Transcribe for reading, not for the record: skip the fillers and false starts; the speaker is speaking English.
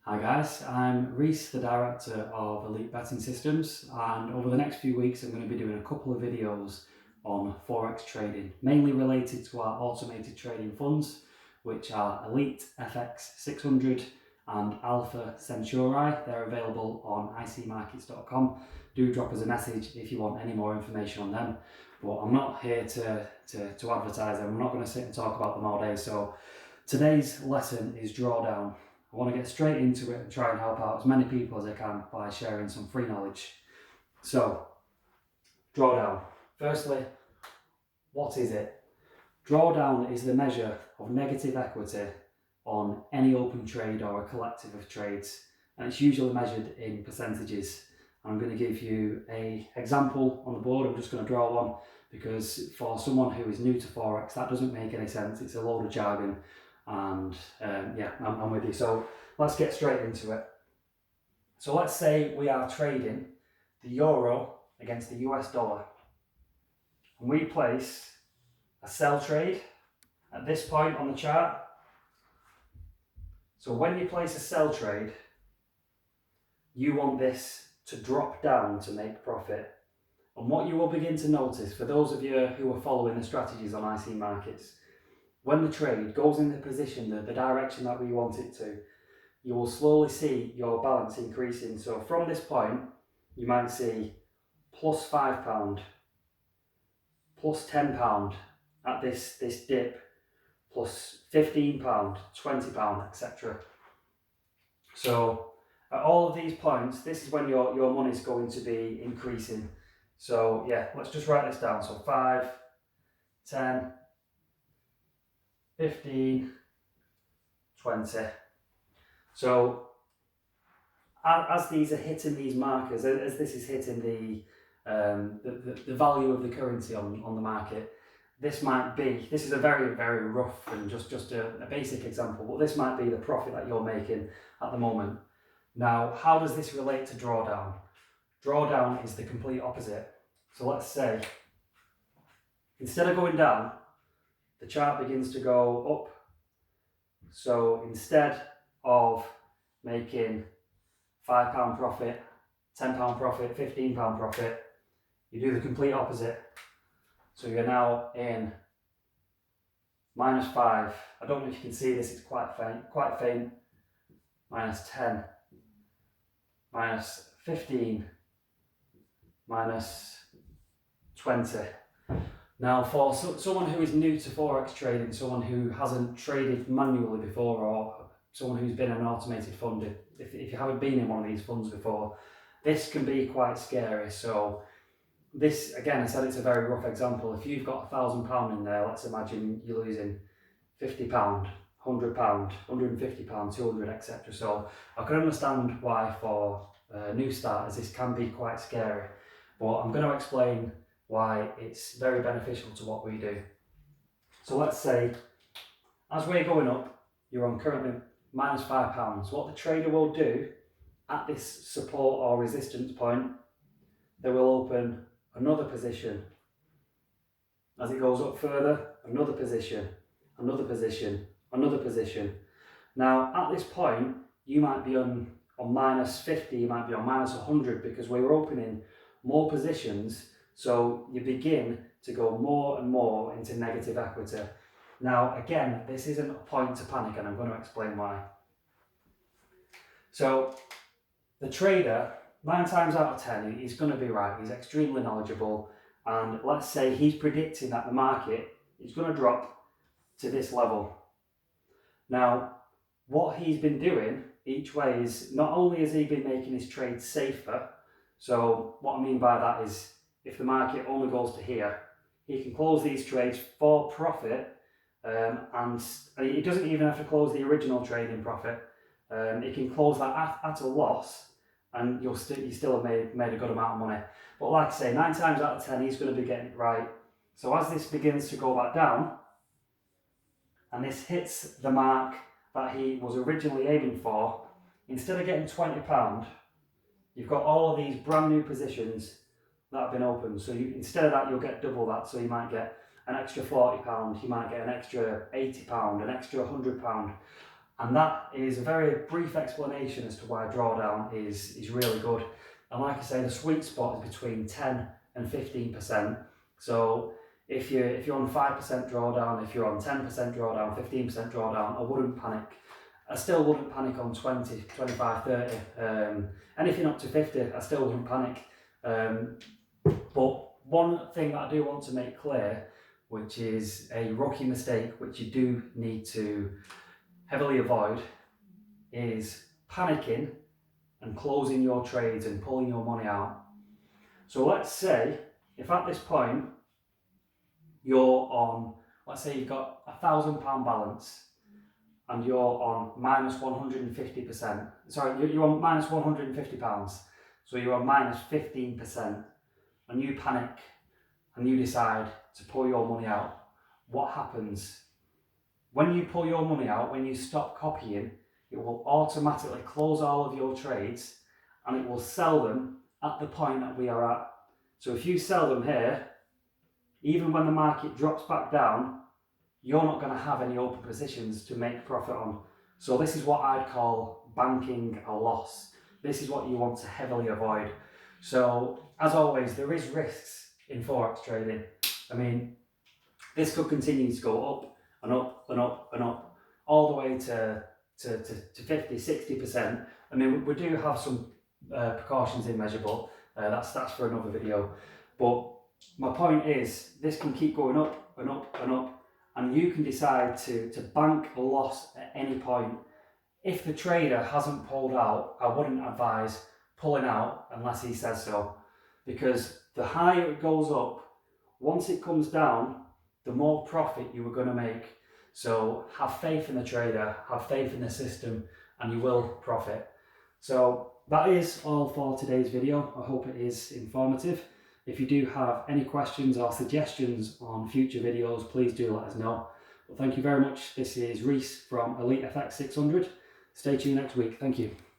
Hi guys, I'm Reese, the director of Elite Betting Systems, and over the next few weeks I'm going to be doing a couple of videos on forex trading, mainly related to our automated trading funds, which are ELITEFX600 and Alpha Centauri. They're available on icmarkets.com. Do drop us a message if you want any more information on them, but I'm not here to advertise them. I'm not going to sit and talk about them all day. So today's lesson is Drawdown. I want to get straight into it and try and help out as many people as I can by sharing some free knowledge. So, drawdown. Firstly, what is it? Drawdown is the measure of negative equity on any open trade or a collective of trades, and it's usually measured in percentages. I'm going to give you an example on the board. I'm just going to draw one because for someone who is new to forex, that doesn't make any sense. It's a load of jargon. And yeah, I'm with you. So let's get straight into it. So let's say we are trading the euro against the US dollar, and we place a sell trade at this point on the chart. So when you place a sell trade, you want this to drop down to make profit. And what you will begin to notice, for those of you who are following the strategies on IC markets, when the trade goes in the position, the direction that we want it to, you will slowly see your balance increasing. So from this point, you might see plus £5, plus £10 at this dip, plus £15, £20, etc. So at all of these points, this is when your money is going to be increasing. So yeah, let's just write this down. So 5, 10, 15, 20. So as these are hitting these markers, as this is hitting the value of the currency on the market, this is a very, very rough and just a basic example, but this might be the profit that you're making at the moment. Now, how does this relate to drawdown? Drawdown is the complete opposite. So let's say, instead of going down, the chart begins to go up. So instead of making £5 profit, £10 profit, £15 profit, you do the complete opposite. So you're now in -5. I don't know if you can see this, it's quite faint. -10, -15, -20. Now, for someone who is new to forex trading, someone who hasn't traded manually before, or someone who's been in an automated fund, if you haven't been in one of these funds before, this can be quite scary. So this, again, I said it's a very rough example. If you've got £1,000 in there, let's imagine you're losing £50, £100, £150, 200, etc. So I can understand why for new starters this can be quite scary, but I'm going to explain why it's very beneficial to what we do. So let's say, as we're going up, you're on currently -5. What the trader will do at this support or resistance point, they will open another position. As it goes up further, another position, another position, another position. Now, at this point, you might be on -50, you might be on -100, because we're opening more positions. So you begin to go more and more into negative equity. Now, again, this isn't a point to panic, and I'm going to explain why. So the trader, 9 times out of 10, he's going to be right. He's extremely knowledgeable, and let's say he's predicting that the market is going to drop to this level. Now, what he's been doing each way is, not only has he been making his trades safer, so what I mean by that is, if the market only goes to here, he can close these trades for profit, and he doesn't even have to close the original trade in profit. He can close that at a loss, and you still have made a good amount of money. But like I say, 9 times out of 10, he's going to be getting it right. So as this begins to go back down, and this hits the mark that he was originally aiming for, instead of getting £20, you've got all of these brand new positions that have been opened. So instead of that, you'll get double that. So you might get an extra £40, you might get an extra £80, an extra £100. And that is a very brief explanation as to why drawdown is really good. And like I say, the sweet spot is between 10 and 15%. So if you're on 5% drawdown, if you're on 10% drawdown, 15% drawdown, I wouldn't panic. I still wouldn't panic on 20, 25, 30. Anything up to 50, I still wouldn't panic. But one thing that I do want to make clear, which is a rookie mistake, which you do need to heavily avoid, is panicking and closing your trades and pulling your money out. So let's say if at this point you're on, let's say you've got £1,000 balance and you're on minus 150%, sorry, you're on minus £150, so you're on minus 15%, and you panic and you decide to pull your money out, what happens? When you pull your money out, when you stop copying, it will automatically close all of your trades and it will sell them at the point that we are at. So if you sell them here, even when the market drops back down, you're not going to have any open positions to make profit on. So this is what I'd call banking a loss. This is what you want to heavily avoid. So as always, there is risks in forex trading. I mean, this could continue to go up and up and up and up, all the way to 50, 60%. I mean, we do have some precautions in measure, but that's for another video. But my point is, this can keep going up and up and up, and you can decide to bank a loss at any point. If the trader hasn't pulled out, I wouldn't advise pulling out unless he says so, because the higher it goes up, once it comes down, the more profit you are going to make. So have faith in the trader, have faith in the system, and you will profit. So that is all for today's video. I hope it is informative. If you do have any questions or suggestions on future videos, please do let us know. Well, thank you very much. This is Reese from ELITEFX600. Stay tuned next week. Thank you.